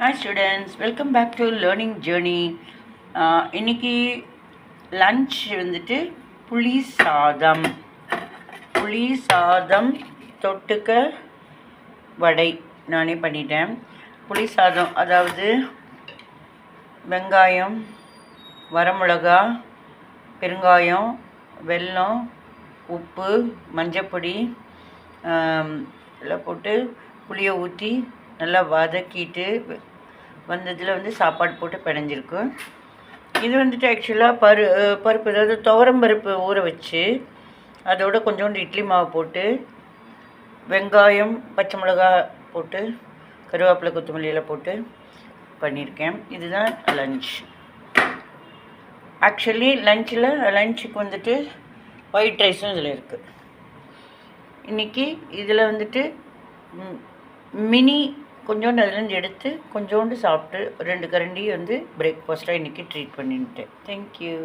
Hi students, welcome back to learning journey. இன்னைக்கு lunch வந்துட்டு புளி சாதம் தொட்டுக்க வடை நானே பண்ணிட்டேன். புளி சாதம் அதாவது வெங்காயம், வரமிளகா, பெருங்காயம், வெல்லம், உப்பு, மஞ்சப்பொடி எல்லாம் போட்டு புளியை ஊற்றி நல்லா வதக்கிட்டு வந்ததில் வந்து சாப்பாடு போட்டு பிணைஞ்சிருக்கு. இது வந்துட்டு ஆக்சுவலாக பருப்பு அதாவது துவரம் பருப்பு ஊற வச்சு அதோட கொஞ்சோண்டு இட்லி மாவு போட்டு வெங்காயம், பச்சை மிளகா போட்டு கருவேப்பிலை, கொத்தமல்லியெல்லாம் போட்டு பண்ணியிருக்கேன். இதுதான் லஞ்ச். ஆக்சுவலி லஞ்சுக்கு வந்துட்டு ஒயிட் ரைஸும் இதில் இருக்குது. இன்றைக்கி இதில் வந்துட்டு மினி கொஞ்சோண்டு அதுலேருந்து எடுத்து கொஞ்சோண்டு சாப்பிட்டு 2 கரண்டி வந்து பிரேக்ஃபாஸ்ட்டாக இன்றைக்கி ட்ரீட் பண்ணிட்டேன். தேங்க்யூ.